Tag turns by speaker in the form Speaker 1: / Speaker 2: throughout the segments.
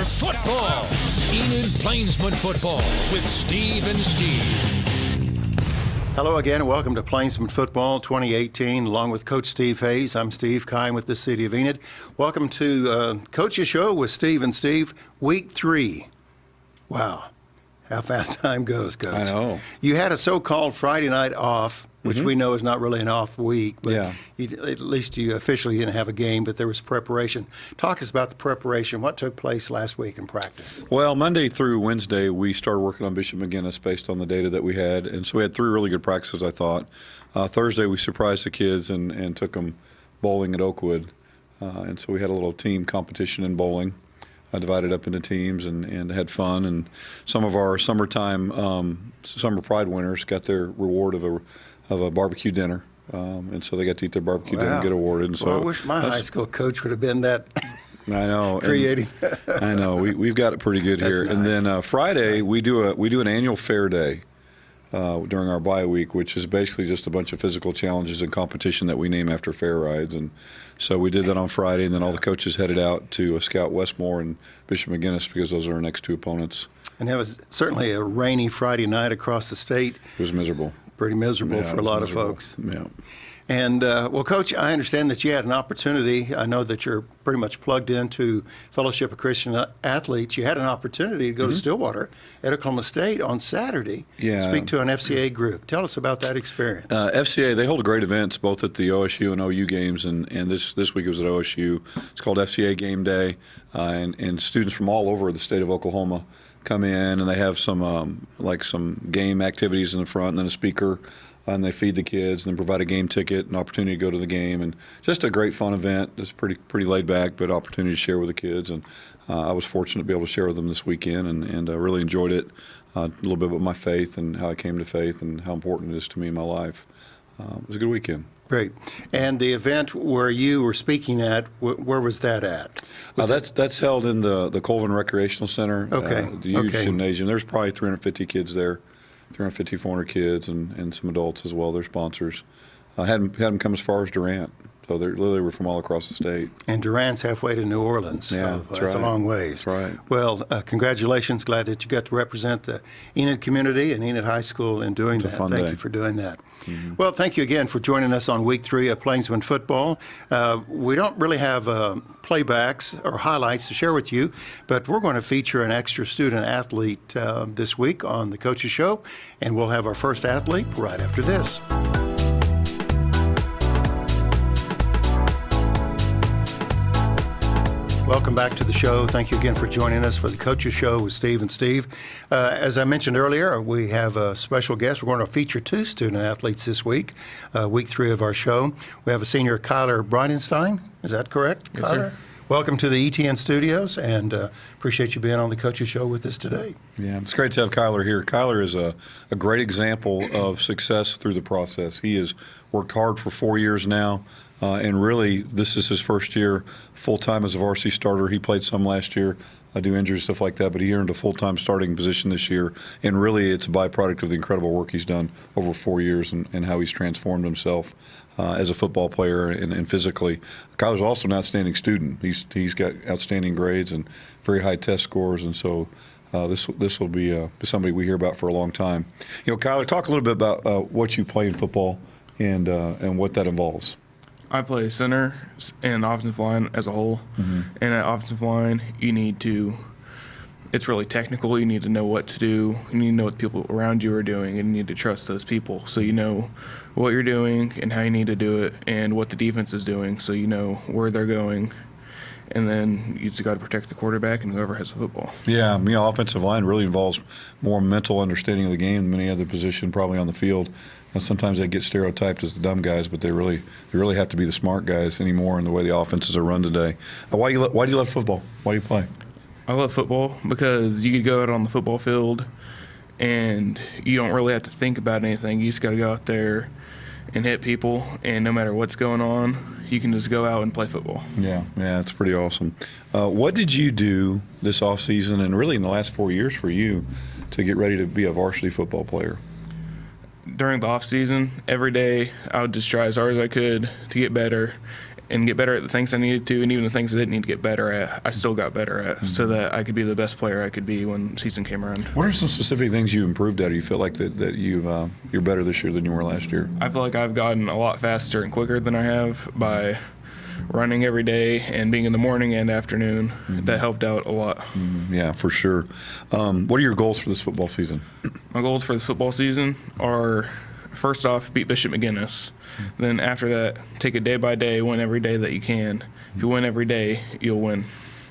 Speaker 1: football. Enid Plainsmen Football with Steve and Steve.
Speaker 2: Hello again, and welcome to Plainsmen Football 2018, along with Coach Steve Hayes. I'm Steve Kime with the City of Enid. Welcome to Coach's Show with Steve and Steve, Week 3. Wow, how fast time goes, Coach.
Speaker 3: I know.
Speaker 2: You had a so-called Friday night off, which we know is not really an off week, but at least you officially didn't have a game, but there was preparation. Talk to us about the preparation. What took place last week in practice?
Speaker 3: Well, Monday through Wednesday, we started working on Bishop McGuinness based on the data that we had, and so we had 3 really good practices, I thought. Thursday, we surprised the kids and took them bowling at Oakwood, and so we had a little team competition in bowling. I divided up into teams and had fun, and some of our summertime Summer Pride winners got their reward of a barbecue dinner, and so they got to eat their barbecue dinner and get awarded. And so
Speaker 2: I wish my high school coach would have been that.
Speaker 3: I know,
Speaker 2: creative.
Speaker 3: I know, we've got it pretty good here.
Speaker 2: Nice.
Speaker 3: And then Friday we do an annual fair day during our bye week, which is basically just a bunch of physical challenges and competition that we name after fair rides. And so we did that on Friday, and then all the coaches headed out to Scout Westmore and Bishop McGuinness because those are our next 2 opponents.
Speaker 2: And it was certainly a rainy Friday night across the state.
Speaker 3: It was miserable.
Speaker 2: Pretty miserable for a lot of folks.
Speaker 3: Yeah.
Speaker 2: And, well, Coach, I understand that you had an opportunity. I know that you're pretty much plugged into Fellowship of Christian Athletes. You had an opportunity to go to Stillwater at Oklahoma State on Saturday.
Speaker 3: Yeah.
Speaker 2: Speak to an FCA group. Tell us about that experience.
Speaker 3: FCA, they hold great events both at the OSU and OU games, and this week it was at OSU. It's called FCA Game Day, and students from all over the state of Oklahoma come in, and they have some game activities in the front, and then a speaker, and they feed the kids, and then provide a game ticket, an opportunity to go to the game, and just a great fun event. It's pretty laid back, but opportunity to share with the kids, and I was fortunate to be able to share with them this weekend, and I really enjoyed it. A little bit about my faith and how I came to faith and how important it is to me in my life. It was a good weekend.
Speaker 2: Great. And the event where you were speaking at, where was that at?
Speaker 3: That's held in the Colvin Recreational Center.
Speaker 2: Okay.
Speaker 3: The huge gymnasium. There's probably 350 kids there, 350, 400 kids, and some adults as well. They're sponsors. I had them come as far as Durant. So they literally were from all across the state.
Speaker 2: And Durant's halfway to New Orleans.
Speaker 3: Yeah,
Speaker 2: so that's a long ways.
Speaker 3: That's right.
Speaker 2: Well, congratulations. Glad that you got to represent the Enid community and Enid High School in doing that. Thank you for doing that. Mm-hmm. Well, thank you again for joining us on Week 3 of Plainsmen Football. We don't really have playbacks or highlights to share with you, but we're going to feature an extra student athlete this week on the Coach's Show, and we'll have our first athlete right after this. Welcome back to the show. Thank you again for joining us for the Coach's Show with Steve and Steve. As I mentioned earlier, we have a special guest. We're going to feature 2 student athletes this week, Week 3 of our show. We have a senior, Kyler Bridenstine. Is that correct,
Speaker 4: Yes,
Speaker 2: Kyler?
Speaker 4: sir.
Speaker 2: Welcome to the ETN studios, and appreciate you being on the Coach's Show with us today.
Speaker 3: Yeah, it's great to have Kyler here. Kyler is a great example of success through the process. He has worked hard for 4 years now. And really, this is his first year full-time as a varsity starter. He played some last year due to injuries, stuff like that, but he earned a full-time starting position this year. And really, it's a byproduct of the incredible work he's done over 4 years and how he's transformed himself as a football player and physically. Kyler's also an outstanding student. He's got outstanding grades and very high test scores, and so this will be somebody we hear about for a long time. You know, Kyler, talk a little bit about what you play in football and what that involves.
Speaker 4: I play center and offensive line as a whole. Mm-hmm. And at offensive line, it's really technical. You need to know what to do. You need to know what the people around you are doing, and you need to trust those people so you know what you're doing and how you need to do it and what the defense is doing so you know where they're going. And then you just got to protect the quarterback and whoever has the football. Yeah,
Speaker 3: offensive line really involves more mental understanding of the game than any other position probably on the field. And sometimes they get stereotyped as the dumb guys, but they really have to be the smart guys anymore in the way the offenses are run today. Why do you love football? Why do you play?
Speaker 4: I love football because you could go out on the football field and you don't really have to think about anything. You just got to go out there and hit people, and no matter what's going on, you can just go out and play football.
Speaker 3: Yeah, it's pretty awesome. What did you do this offseason and really in the last 4 years for you to get ready to be a varsity football player?
Speaker 4: During the off season, every day I would just try as hard as I could to get better and get better at the things I needed to, and even the things I didn't need to get better at, I still got better at, so that I could be the best player I could be when the season came around.
Speaker 3: What are some specific things you improved at, or you feel like that you're better this year than you were last year?
Speaker 4: I feel like I've gotten a lot faster and quicker than I have by running every day and being in the morning and afternoon. That helped out a lot.
Speaker 3: Yeah, for sure. What are your goals for this football season?
Speaker 4: My goals for this football season are, first off, beat Bishop McGuinness. Then after that, take it day by day, win every day that you can. If you win every day, you'll win.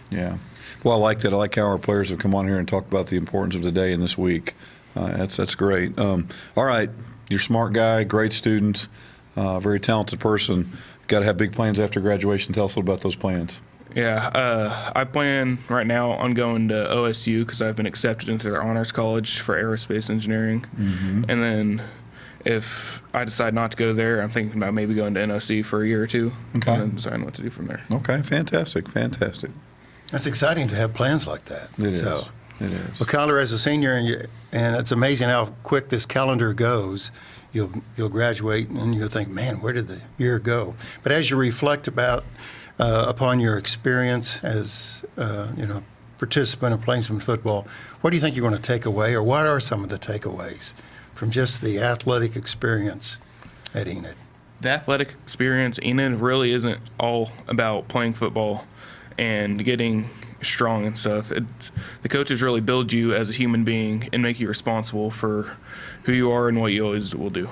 Speaker 3: Yeah. Well, I like that. I like how our players have come on here and talked about the importance of the day and this week. That's great. All right. You're a smart guy, great student, very talented person. Got to have big plans after graduation. Tell us a little about those plans.
Speaker 4: Yeah, I plan right now on going to OSU because I've been accepted into their honors college for aerospace engineering. And then if I decide not to go there, I'm thinking about maybe going to NOC for a year or two and then deciding what to do from there.
Speaker 3: Okay, fantastic.
Speaker 2: That's exciting to have plans like that.
Speaker 3: It is.
Speaker 2: So,
Speaker 3: it is.
Speaker 2: well, Kyler, as a senior, and it's amazing how quick this calendar goes. You'll graduate and you'll think, man, where did the year go? But as you reflect upon your experience as participant of Plainsmen football, what do you think you're going to take away, or what are some of the takeaways from just the athletic experience at Enid?
Speaker 4: The athletic experience, Enid, really isn't all about playing football and getting strong and stuff. The coaches really build you as a human being and make you responsible for who you are and what you always will do.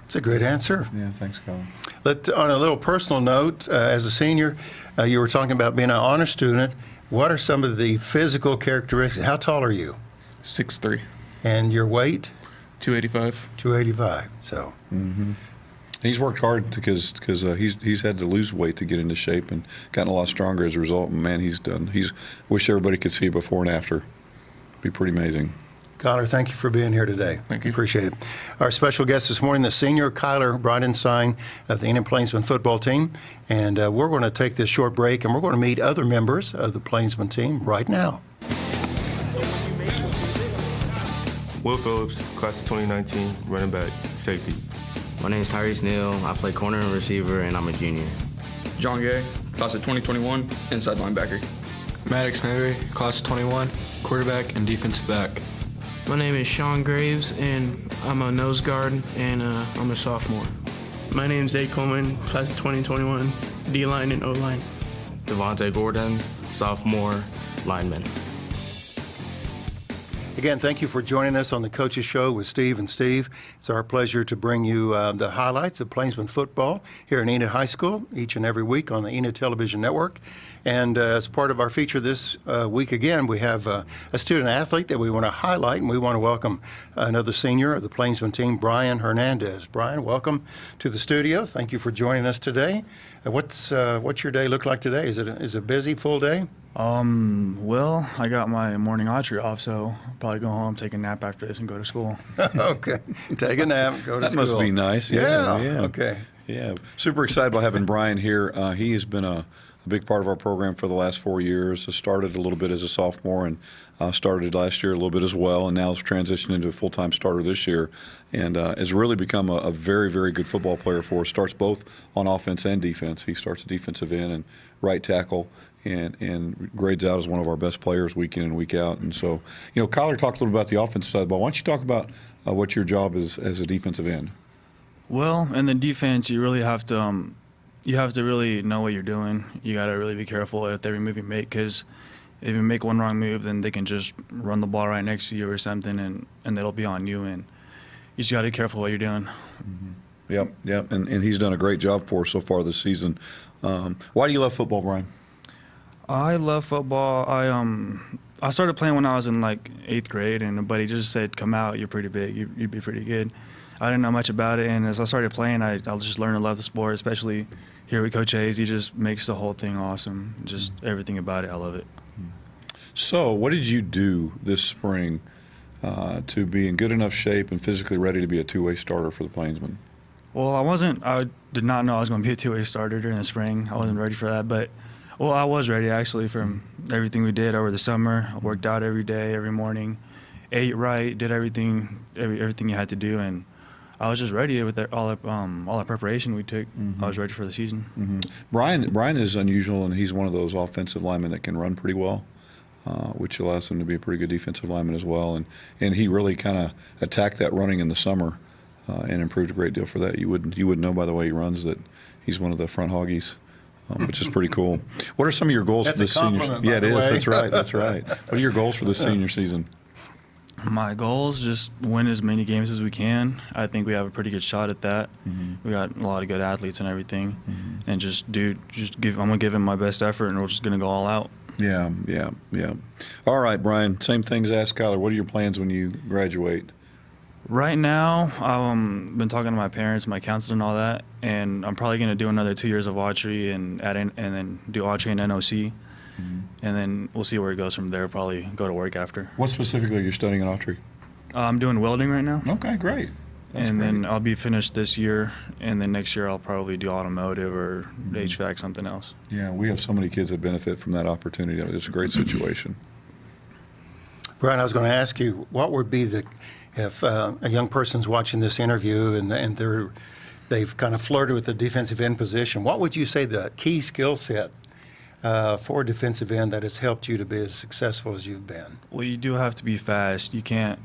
Speaker 2: It's a great answer.
Speaker 3: Yeah, thanks, Colin.
Speaker 2: On a little personal note, as a senior, you were talking about being an honor student. What are some of the physical characteristics? How tall are you?
Speaker 4: 6'3".
Speaker 2: And your weight?
Speaker 4: 285.
Speaker 2: 285. So.
Speaker 3: He's worked hard because he's had to lose weight to get into shape and gotten a lot stronger as a result. And man, wish everybody could see it before and after. It'd be pretty amazing.
Speaker 2: Kyler, thank you for being here today.
Speaker 4: Thank you.
Speaker 2: Appreciate it. Our special guest this morning, the senior Kyler Bridenstine of the Enid Plainsmen football team. And we're going to take this short break, and we're going to meet other members of the Plainsmen team right now.
Speaker 5: Will Phillips, class of 2019, running back, safety.
Speaker 6: My name is Tyrese Neal. I play corner and receiver, and I'm a junior.
Speaker 7: John Gay, class of 2021, inside linebacker.
Speaker 8: Maddox Mabry, class of 21, quarterback and defensive back.
Speaker 9: My name is Sean Graves, and I'm a nose guard, and I'm a sophomore.
Speaker 10: My name is Zay Coleman, class of 2021, D-line and O-line.
Speaker 6: Devontae Gordon, sophomore, lineman.
Speaker 2: Again, thank you for joining us on the Coaches Show with Steve and Steve. It's our pleasure to bring you the highlights of Plainsmen football here in Enid High School each and every week on the Enid Television Network. And as part of our feature this week again, we have a student athlete that we want to highlight, and we want to welcome another senior of the Plainsmen team, Brian Hernandez. Brian, welcome to the studios. Thank you for joining us today. What's your day look like today? Is it a busy, full day?
Speaker 8: Well, I got my morning archery off, so I'll probably go home, take a nap after this, and go to school.
Speaker 2: Okay. Take a nap, go to school.
Speaker 3: That must be nice.
Speaker 2: Yeah.
Speaker 3: Okay. Yeah. Super excited about having Brian here. He has been a big part of our program for the last 4 years. Started a little bit as a sophomore and started last year a little bit as well, and now has transitioned into a full-time starter this year, and has really become a very, very good football player for us. Starts both on offense and defense. He starts defensive end and right tackle, and grades out as one of our best players week in and week out. And so, Kyler talked a little about the offensive side of the ball. Why don't you talk about what your job is as a defensive end?
Speaker 8: Well, in the defense, you really have to really know what you're doing. You got to really be careful with every move you make, because if you make one wrong move, then they can just run the ball right next to you or something, and it'll be on you. And you just got to be careful what you're doing.
Speaker 3: Yep. And he's done a great job for us so far this season. Why do you love football, Brian?
Speaker 8: I love football. I started playing when I was in like 8th grade, and a buddy just said, "Come out, you're pretty big. You'd be pretty good." I didn't know much about it, and as I started playing, I just learned to love the sport, especially here with Coach Hayes. He just makes the whole thing awesome. Just everything about it, I love it.
Speaker 3: So what did you do this spring to be in good enough shape and physically ready to be a two-way starter for the Plainsmen?
Speaker 8: Well, I did not know I was going to be a two-way starter during the spring. I wasn't ready for that, but I was ready actually from everything we did over the summer. I worked out every day, every morning, ate right, did everything you had to do, and I was just ready with all our preparation we took. I was ready for the season.
Speaker 3: Brian is unusual, and he's one of those offensive linemen that can run pretty well, which allows him to be a pretty good defensive lineman as well. And he really kind of attacked that running in the summer and improved a great deal for that. You wouldn't know by the way he runs that he's one of the front hoggies. Which is pretty cool. What are some of your goals for this senior season? Yeah, it is. That's right. That's right. What are your goals for this senior season?
Speaker 8: My goals, just win as many games as we can. I think we have a pretty good shot at that. We got a lot of good athletes and everything. And I'm gonna give him my best effort, and we're just gonna go all out.
Speaker 3: Yeah. All right, Brian. Same things asked Kyler. What are your plans when you graduate?
Speaker 8: Right now, I've been talking to my parents, my counselor, and all that, and I'm probably going to do another 2 years of archery and then do archery and NOC, and then we'll see where it goes from there. Probably go to work after.
Speaker 3: What specifically are you studying in archery?
Speaker 8: I'm doing welding right now.
Speaker 3: Okay, great.
Speaker 8: Then I'll be finished this year, and then next year I'll probably do automotive or HVAC, something else.
Speaker 3: Yeah, we have so many kids that benefit from that opportunity. It's a great situation.
Speaker 2: Brian, I was going to ask you, what would be if a young person's watching this interview and they've kind of flirted with the defensive end position, what would you say the key skill set for a defensive end that has helped you to be as successful as you've been?
Speaker 8: Well, you do have to be fast. You can't.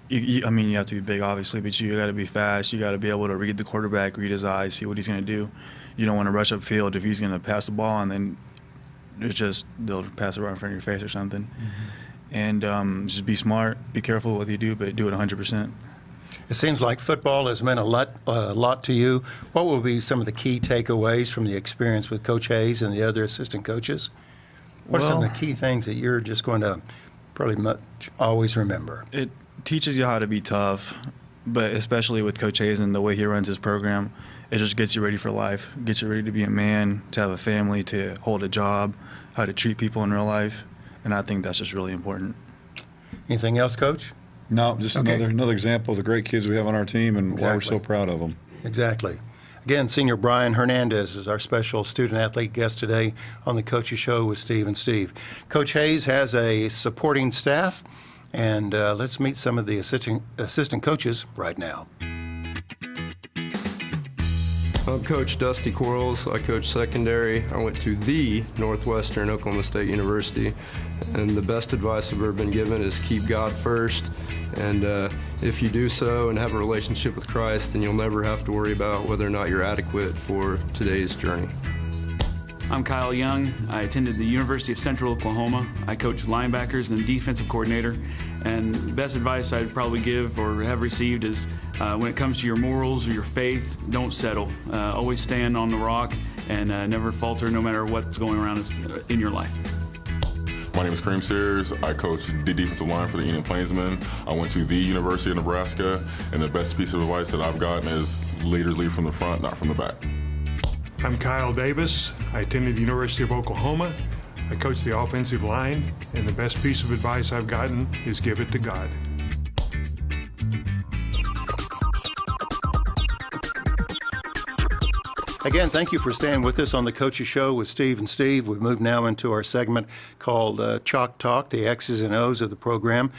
Speaker 8: You have to be big, obviously, but you got to be fast. You got to be able to read the quarterback, read his eyes, see what he's going to do. You don't want to rush upfield if he's going to pass the ball and then they'll pass it right in front of your face or something. And just be smart, be careful what you do, but do it 100%.
Speaker 2: It seems like football has meant a lot to you. What will be some of the key takeaways from the experience with Coach Hayes and the other assistant coaches? What are some of the key things that you're just going to probably always remember?
Speaker 8: It teaches you how to be tough, but especially with Coach Hayes and the way he runs his program, it just gets you ready for life, gets you ready to be a man, to have a family, to hold a job, how to treat people in real life. And I think that's just really important.
Speaker 2: Anything else, Coach?
Speaker 3: No, just another example of the great kids we have on our team and why we're so proud of them.
Speaker 2: Exactly. Again, Senior Brayan Hernandez is our special student-athlete guest today on the Coaches Show with Steve and Steve. Coach Hayes has a supporting staff, and let's meet some of the assistant coaches right now.
Speaker 11: I'm Coach Dusty Quarles. I coach secondary. I went to the Northwestern Oklahoma State University, and the best advice I've ever been given is keep God first. And if you do so and have a relationship with Christ, then you'll never have to worry about whether or not you're adequate for today's journey.
Speaker 12: I'm Kyle Young. I attended the University of Central Oklahoma. I coach linebackers and defensive coordinator. And the best advice I'd probably give or have received is when it comes to your morals or your faith, don't settle. Always stand on the rock and never falter no matter what's going around in your life.
Speaker 13: My name is Kime Sears. I coach the defensive line for the Enid Plainsmen. I went to the University of Nebraska, and the best piece of advice that I've gotten is leaders lead from the front, not from the back.
Speaker 14: I'm Kyle Davis. I attended the University of Oklahoma. I coach the offensive line, and the best piece of advice I've gotten is give it to God.
Speaker 2: Again, thank you for staying with us on the Coaches Show with Steve and Steve. We've moved now into our segment called Chalk Talk, the X's and O's of the program.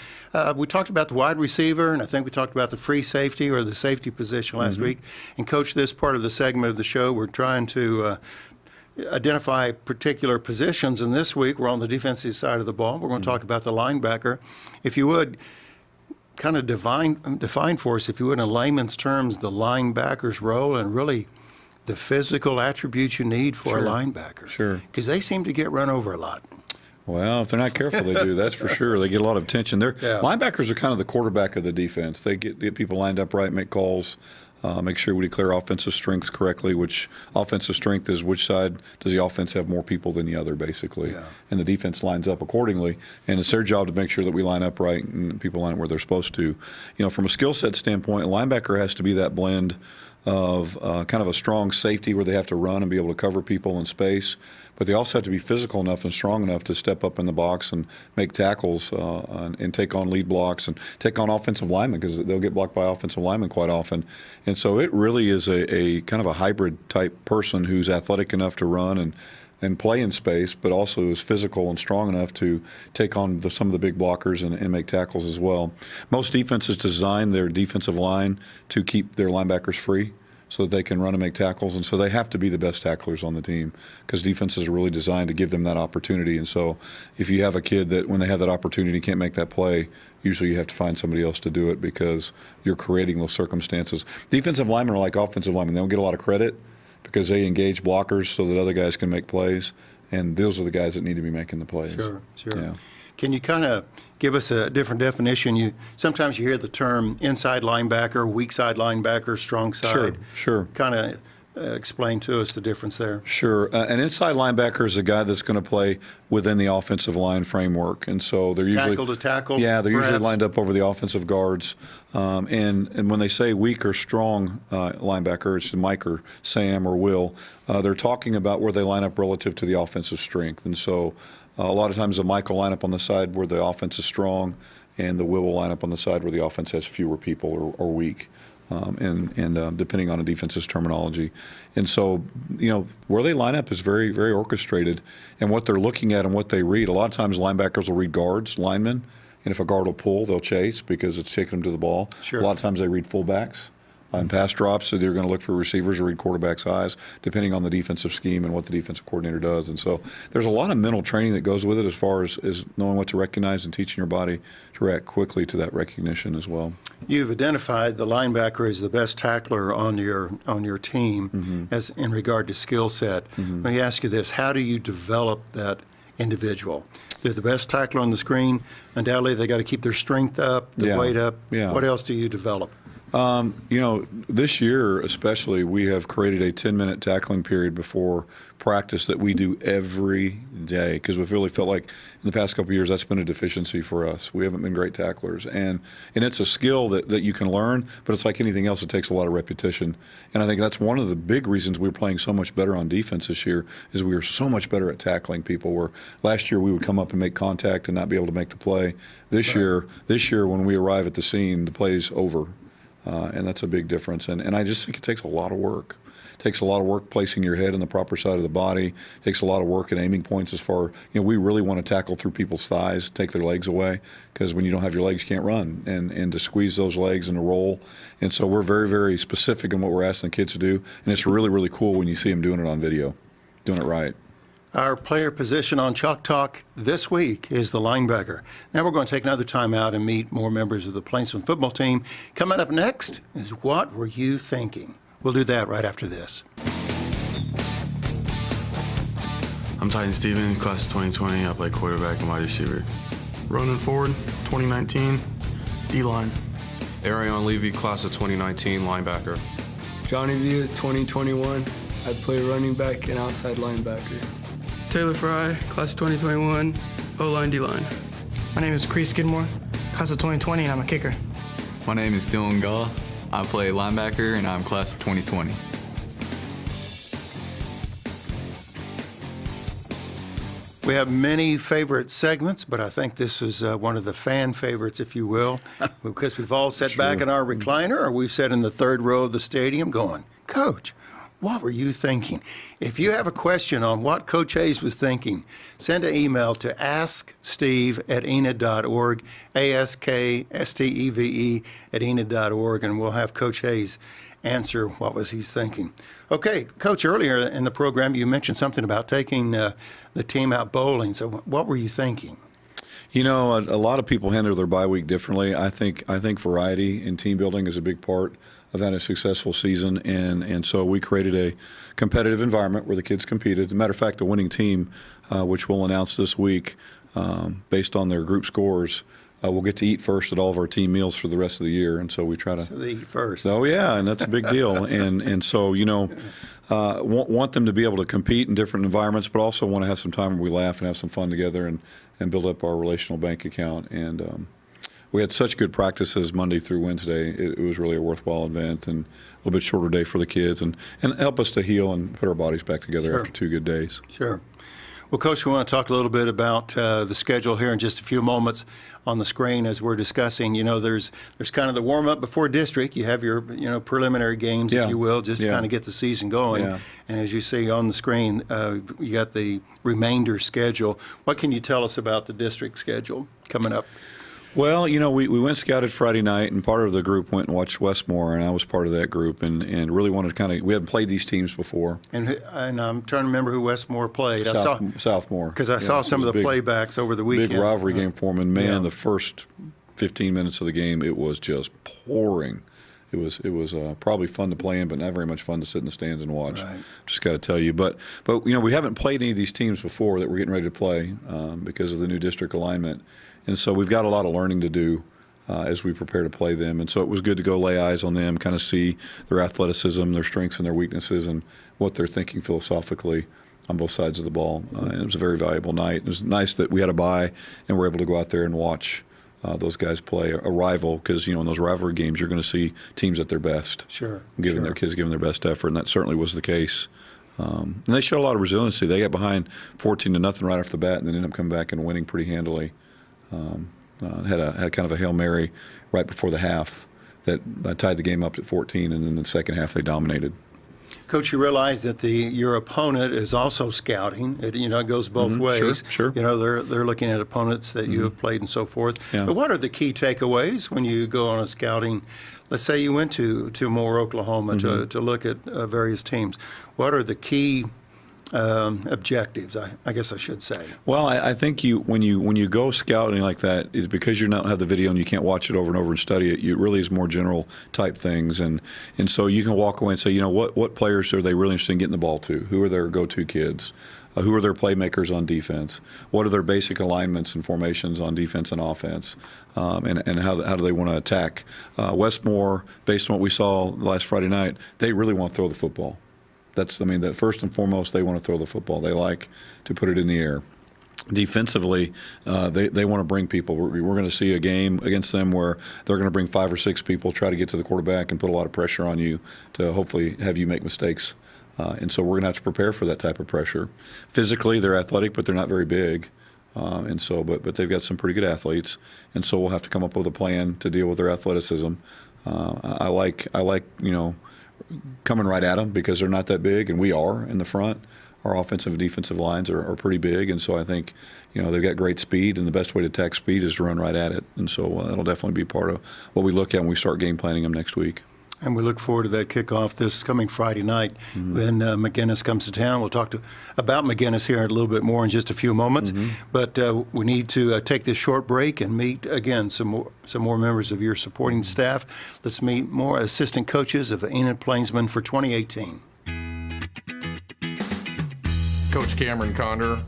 Speaker 2: We talked about the wide receiver, and I think we talked about the free safety or the safety position last week. And, Coach, this part of the segment of the show, we're trying to identify particular positions. And this week, we're on the defensive side of the ball. We're going to talk about the linebacker. If you would, kind of define for us, if you would, in layman's terms, the linebacker's role and really the physical attributes you need for a linebacker.
Speaker 3: Sure.
Speaker 2: Because they seem to get run over a lot.
Speaker 3: Well, if they're not careful, they do. That's for sure. They get a lot of attention. Linebackers are kind of the quarterback of the defense. They get people lined up right, make calls, make sure we declare offensive strengths correctly, which offensive strength is which side does the offense have more people than the other, basically. Yeah. And the defense lines up accordingly. And it's their job to make sure that we line up right and people line up where they're supposed to. You know, from a skill set standpoint, a linebacker has to be that blend of kind of a strong safety where they have to run and be able to cover people in space, but they also have to be physical enough and strong enough to step up in the box and make tackles and take on lead blocks and take on offensive linemen, because they'll get blocked by offensive linemen quite often. And so it really is a kind of a hybrid type person who's athletic enough to run and and play in space, but also is physical and strong enough to take on some of the big blockers and make tackles as well. Most defenses design their defensive line to keep their linebackers free so that they can run and make tackles, and so they have to be the best tacklers on the team because defenses are really designed to give them that opportunity. And so if you have a kid that when they have that opportunity can't make that play, usually you have to find somebody else to do it because you're creating those circumstances. Defensive linemen are like offensive linemen. They don't get a lot of credit because they engage blockers so that other guys can make plays, and those are the guys that need to be making the plays.
Speaker 2: Sure.
Speaker 3: Yeah.
Speaker 2: Can you kind of give us a different definition? Sometimes you hear the term inside linebacker, weak side linebacker, strong side.
Speaker 3: Sure.
Speaker 2: Kind of explain to us the difference there.
Speaker 3: Sure. An inside linebacker is a guy that's going to play within the offensive line framework, and so they're usually
Speaker 2: tackle to tackle.
Speaker 3: Yeah, they're
Speaker 2: perhaps
Speaker 3: usually lined up over the offensive guards. And when they say weak or strong linebacker, it's Mike or Sam or Will. They're talking about where they line up relative to the offensive strength, and so a lot of times the Mike will line up on the side where the offense is strong, and the Will line up on the side where the offense has fewer people or weak. And depending on a defense's terminology. And so, where they line up is very, very orchestrated. And what they're looking at and what they read, a lot of times linebackers will read guards, linemen, and if a guard will pull, they'll chase because it's taking them to the ball.
Speaker 2: Sure.
Speaker 3: A lot of times they read fullbacks on pass drops, so they're going to look for receivers or read quarterbacks' eyes, depending on the defensive scheme and what the defensive coordinator does. And so there's a lot of mental training that goes with it as far as knowing what to recognize and teaching your body to react quickly to that recognition as well.
Speaker 2: You've identified the linebacker as the best tackler on your team as in regard to skill set. Let me ask you this. How do you develop that individual? They're the best tackler on the screen. Undoubtedly, they got to keep their strength up, the weight up.
Speaker 3: Yeah.
Speaker 2: What else do you develop?
Speaker 3: This year especially, we have created a 10-minute tackling period before practice that we do every day because we've really felt like in the past couple of years that's been a deficiency for us. We haven't been great tacklers, and it's a skill that you can learn, but it's like anything else, it takes a lot of repetition. And I think that's one of the big reasons we're playing so much better on defense this year is we are so much better at tackling people. Where last year we would come up and make contact and not be able to make the play. This year when we arrive at the scene, the play's over. And that's a big difference. And I just think it takes a lot of work. It takes a lot of work placing your head on the proper side of the body. It takes a lot of work at aiming points as far, we really want to tackle through people's thighs, take their legs away, because when you don't have your legs, you can't run. And to squeeze those legs and to roll. And so we're very, very specific in what we're asking the kids to do. And it's really, really cool when you see them doing it on video, doing it right.
Speaker 2: Our player position on Chalk Talk this week is the linebacker. Now we're going to take another time out and meet more members of the Plainsmen football team. Coming up next is What Were You Thinking? We'll do that right after this.
Speaker 15: I'm Titan Steven, class of 2020. I play quarterback and wide receiver.
Speaker 10: Ronan Ford, 2019, D-line.
Speaker 16: Arion Levy, class of 2019, linebacker.
Speaker 17: Johnny Villa, 2021. I play running back and outside linebacker.
Speaker 10: Taylor Fry, class of 2021, O-line, D-line.
Speaker 18: My name is Chris Skidmore, class of 2020, and I'm a kicker.
Speaker 19: My name is Dylan Gaw. I play linebacker, and I'm class of 2020.
Speaker 2: We have many favorite segments, but I think this is one of the fan favorites, if you will, because we've all sat back in our recliner, or we've sat in the third row of the stadium going, Coach, what were you thinking? If you have a question on what Coach Hayes was thinking, send an email to asksteve@enid.org, ASKSTEVE@enid.org, and we'll have Coach Hayes answer what was he's thinking. Okay, Coach, earlier in the program you mentioned something about taking the team out bowling. So what were you thinking?
Speaker 3: A lot of people handle their bye week differently. I think variety in team building is a big part of having a successful season, and so we created a competitive environment where the kids competed. As a matter of fact, the winning team, which we'll announce this week based on their group scores, we'll get to eat first at all of our team meals for the rest of the year, and so we try to.
Speaker 2: So they eat first.
Speaker 3: Oh yeah, and that's a big deal, and so want them to be able to compete in different environments, but also want to have some time where we laugh and have some fun together and build up our relational bank account. And we had such good practices Monday through Wednesday. It was really a worthwhile event and a little bit shorter day for the kids and help us to heal and put our bodies back together after 2 good days.
Speaker 2: Sure. Well, Coach, we want to talk a little bit about the schedule here in just a few moments on the screen as we're discussing. You know, there's kind of the warm-up before district. You have your, preliminary games, if you will, just to kind of get the season going. Yeah. And as you see on the screen, you got the remainder schedule. What can you tell us about the district schedule coming up?
Speaker 3: Well, we went scouted Friday night, and part of the group went and watched Westmore, and I was part of that group, and really wanted to we hadn't played these teams before.
Speaker 2: And I'm trying to remember who Westmore played.
Speaker 3: Southmore.
Speaker 2: Because I saw some of the playbacks over the weekend.
Speaker 3: Big rivalry game for them, and man, the first 15 minutes of the game, it was just pouring. It was probably fun to play in, but not very much fun to sit in the stands and watch. Right. Just got to tell you. But we haven't played any of these teams before that we're getting ready to play because of the new district alignment. And so we've got a lot of learning to do as we prepare to play them. And so it was good to go lay eyes on them, kind of see their athleticism, their strengths and their weaknesses, and what they're thinking philosophically on both sides of the ball. And it was a very valuable night. It was nice that we had a bye and were able to go out there and watch those guys play a rival, because in those rivalry games you're going to see teams at their best.
Speaker 2: Sure.
Speaker 3: Their kids giving their best effort, and that certainly was the case. And they showed a lot of resiliency. They got behind 14-0 right off the bat, and then ended up coming back and winning pretty handily. Had kind of a Hail Mary right before the half that tied the game up at 14, and then the second half they dominated.
Speaker 2: Coach, you realize that your opponent is also scouting. It goes both ways.
Speaker 3: Sure.
Speaker 2: They're looking at opponents that you have played and so forth. Yeah. But what are the key takeaways when you go on a scouting? Let's say you went to Moore, Oklahoma to look at various teams. What are the key objectives, I guess I should say?
Speaker 3: Well, I think when you go scouting like that, it's because you don't have the video and you can't watch it over and over and study it. It really is more general type things, and so you can walk away and say, what players are they really interested in getting the ball to? Who are their go-to kids? Who are their playmakers on defense? What are their basic alignments and formations on defense and offense? And how do they want to attack? Westmore, based on what we saw last Friday night, they really want to throw the football. That first and foremost, they want to throw the football. They like to put it in the air. Defensively, they want to bring people. We're going to see a game against them where they're going to bring 5 or 6 people, try to get to the quarterback and put a lot of pressure on you to hopefully have you make mistakes. And so we're going to have to prepare for that type of pressure. Physically, they're athletic, but they're not very big. But they've got some pretty good athletes, and so we'll have to come up with a plan to deal with their athleticism. I like coming right at them because they're not that big, and we are in the front. Our offensive and defensive lines are pretty big, and so I think they've got great speed, and the best way to attack speed is to run right at it. And so that'll definitely be part of what we look at when we start game planning them next week.
Speaker 2: And we look forward to that kickoff this coming Friday night when McGuinness comes to town. We'll talk about McGuinness here a little bit more in just a few moments. But we need to take this short break and meet, again, some more members of your supporting staff. Let's meet more assistant coaches of Enid Plainsmen for 2018.
Speaker 20: Coach Cameron Condor,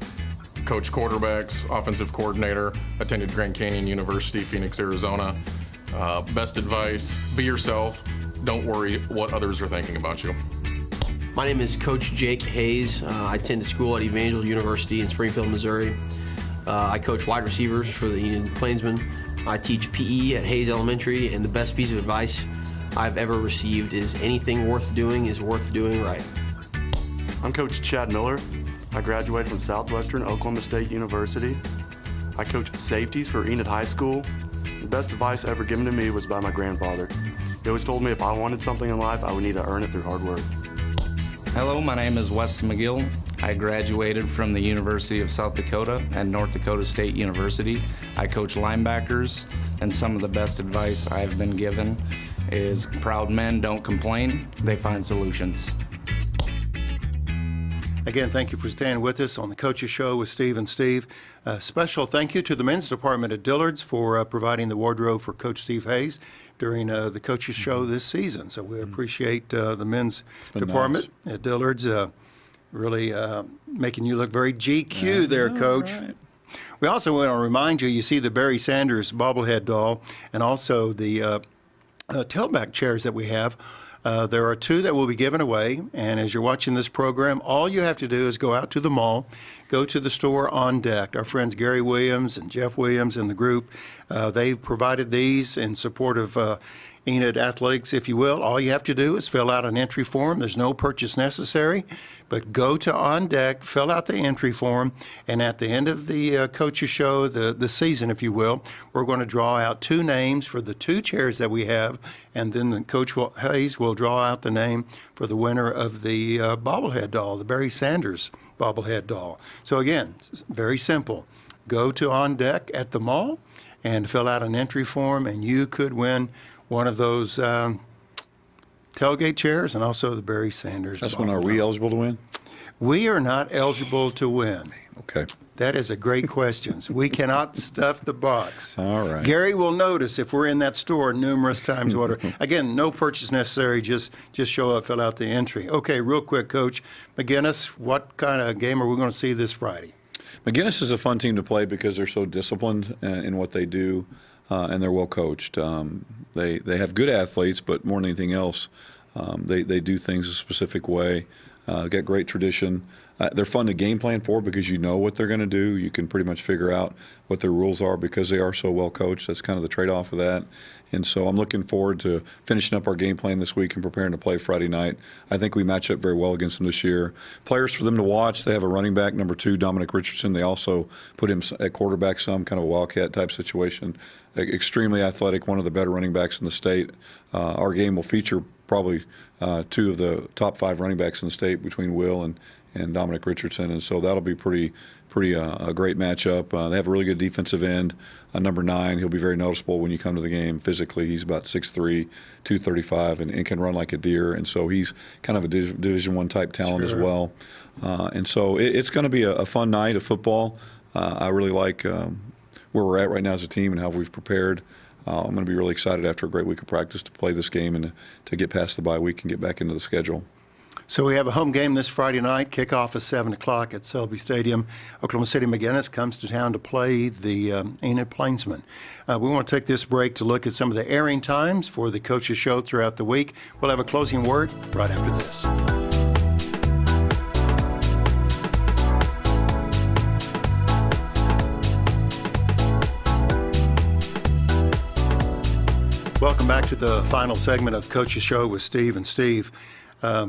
Speaker 20: coach quarterbacks, offensive coordinator, attended Grand Canyon University, Phoenix, Arizona. Best advice, be yourself. Don't worry what others are thinking about you.
Speaker 21: My name is Coach Jake Hayes. I attended school at Evangel University in Springfield, Missouri. I coach wide receivers for the Enid Plainsmen. I teach PE at Hayes Elementary, and the best piece of advice I've ever received is anything worth doing is worth doing right.
Speaker 22: I'm Coach Chad Miller. I graduated from Southwestern Oklahoma State University. I coach safeties for Enid High School. The best advice ever given to me was by my grandfather. He always told me if I wanted something in life, I would need to earn it through hard work.
Speaker 23: Hello, my name is Wes McGill. I graduated from the University of South Dakota and North Dakota State University. I coach linebackers, and some of the best advice I've been given is proud men don't complain, they find solutions.
Speaker 2: Again, thank you for staying with us on the Coaches Show with Steve and Steve. Special thank you to the men's department at Dillard's for providing the wardrobe for Coach Steve Hayes during the Coaches Show this season. So we appreciate the men's department at Dillard's really making you look very GQ there, Coach. Right. We also want to remind you see the Barry Sanders bobblehead doll and also the tailback chairs that we have. There are 2 that will be given away, and as you're watching this program, all you have to do is go out to the mall, go to the store on deck. Our friends Gary Williams and Jeff Williams and the group, they've provided these in support of Enid Athletics, if you will. All you have to do is fill out an entry form. There's no purchase necessary, but go to On Deck, fill out the entry form, and at the end of the Coaches Show, the season, if you will, we're going to draw out 2 names for the 2 chairs that we have, and then Coach Hayes will draw out the name for the winner of the bobblehead doll, the Barry Sanders bobblehead doll. So again, it's very simple. Go to On Deck at the mall and fill out an entry form, and you could win one of those tailgate chairs and also the Barry Sanders.
Speaker 3: That's one. Are we eligible to win?
Speaker 2: We are not eligible to win.
Speaker 3: Okay.
Speaker 2: That is a great question. We cannot stuff the box.
Speaker 3: All right.
Speaker 2: Gary will notice if we're in that store numerous times. Again, no purchase necessary. Just show up, fill out the entry. Okay, real quick, Coach McGuinness, what kind of game are we going to see this Friday?
Speaker 3: McGuinness is a fun team to play because they're so disciplined in what they do, and they're well coached. They have good athletes, but more than anything else, they do things a specific way. Got great tradition. They're fun to game plan for because you know what they're going to do. You can pretty much figure out what their rules are because they are so well coached. That's kind of the trade-off of that. And so I'm looking forward to finishing up our game plan this week and preparing to play Friday night. I think we match up very well against them this year. Players for them to watch, they have a running back, number 2, Dominic Richardson. They also put him at quarterback some, kind of a wildcat type situation. Extremely athletic, one of the better running backs in the state. Our game will feature probably 2 of the top 5 running backs in the state between Will and Dominic Richardson, and so that'll be a great matchup. They have a really good defensive end, number 9. He'll be very noticeable when you come to the game. Physically, he's about 6'3", 235, and can run like a deer, and so he's kind of a Division I type talent as well. And so it's going to be a fun night of football. I really like where we're at right now as a team and how we've prepared. I'm going to be really excited after a great week of practice to play this game and to get past the bye week and get back into the schedule.
Speaker 2: So we have a home game this Friday night. Kickoff is 7 o'clock at Selby Stadium. Oklahoma City McGuinness comes to town to play the Enid Plainsmen. We want to take this break to look at some of the airing times for the Coaches Show throughout the week. We'll have a closing word right after this. Welcome back to the final segment of Coach's Show with Steve and Steve.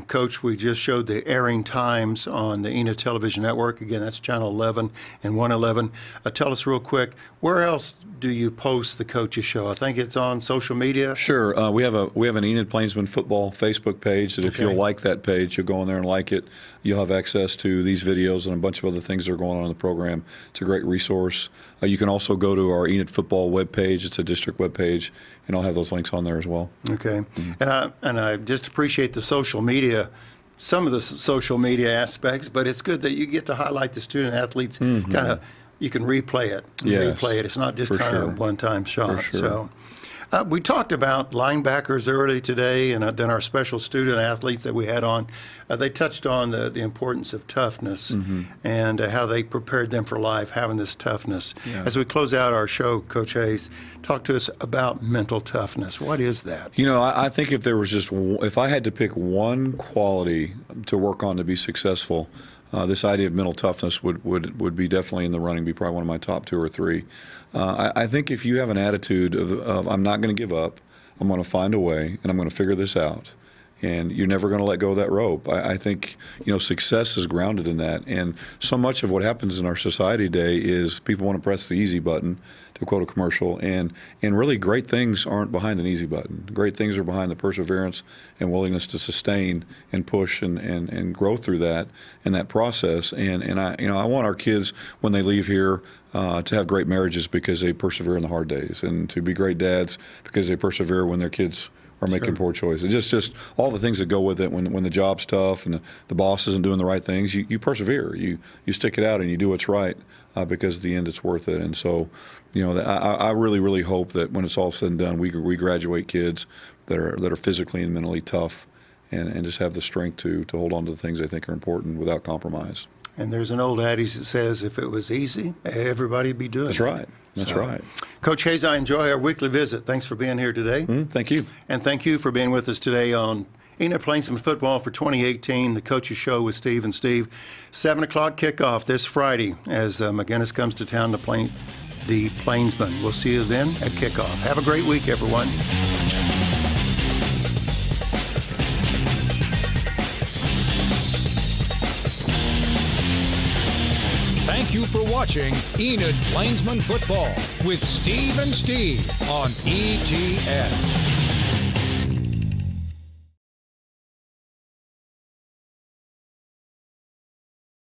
Speaker 2: Coach, we just showed the airing times on the Enid Television Network. Again, that's Channel 11 and 111. Tell us real quick, where else do you post the Coach's Show? I think it's on social media.
Speaker 3: Sure. We have an Enid Plainsmen Football Facebook page that if you'll like that page, you'll go in there and like it. You'll have access to these videos and a bunch of other things that are going on in the program. It's a great resource. You can also go to our Enid Football webpage. It's a district webpage, and I'll have those links on there as well.
Speaker 2: Okay. And I just appreciate the social media, some of the social media aspects, but it's good that you get to highlight the student athletes. Kind of, you can replay it.
Speaker 3: Yes,
Speaker 2: replay it. It's not just a one-time shot.
Speaker 3: For sure.
Speaker 2: So. We talked about linebackers early today, and then our special student athletes that we had on. They touched on the importance of toughness and how they prepared them for life, having this toughness. Yeah. As we close out our show, Coach Hayes, talk to us about mental toughness. What is that?
Speaker 3: You know, I think if I had to pick one quality to work on to be successful, this idea of mental toughness would be definitely in the running, be probably one of my top 2 or 3. I think if you have an attitude of I'm not going to give up, I'm going to find a way, and I'm going to figure this out, and you're never going to let go of that rope. I think, success is grounded in that, and so much of what happens in our society today is people want to press the easy button, to quote a commercial, and really great things aren't behind an easy button. Great things are behind the perseverance and willingness to sustain and push and grow through that and that process. And I want our kids, when they leave here, to have great marriages because they persevere in the hard days, and to be great dads because they persevere when their kids are making poor choices. Just all the things that go with it. When the job's tough and the boss isn't doing the right things, you persevere. You stick it out and you do what's right because at the end it's worth it. And so, I really, really hope that when it's all said and done, we graduate kids that are physically and mentally tough and just have the strength to hold on to the things they think are important without compromise.
Speaker 2: And there's an old adage that says, if it was easy, everybody would be doing it.
Speaker 3: That's right. That's right.
Speaker 2: Coach Hayes, I enjoy our weekly visit. Thanks for being here today.
Speaker 3: Thank you.
Speaker 2: And thank you for being with us today on Enid Plainsmen Football for 2018, the Coaches Show with Steve and Steve. 7 o'clock kickoff this Friday as McGuinness comes to town to play the Plainsmen. We'll see you then at kickoff. Have a great week, everyone.
Speaker 1: for watching Enid Plainsmen Football with Steve and Steve on ETN.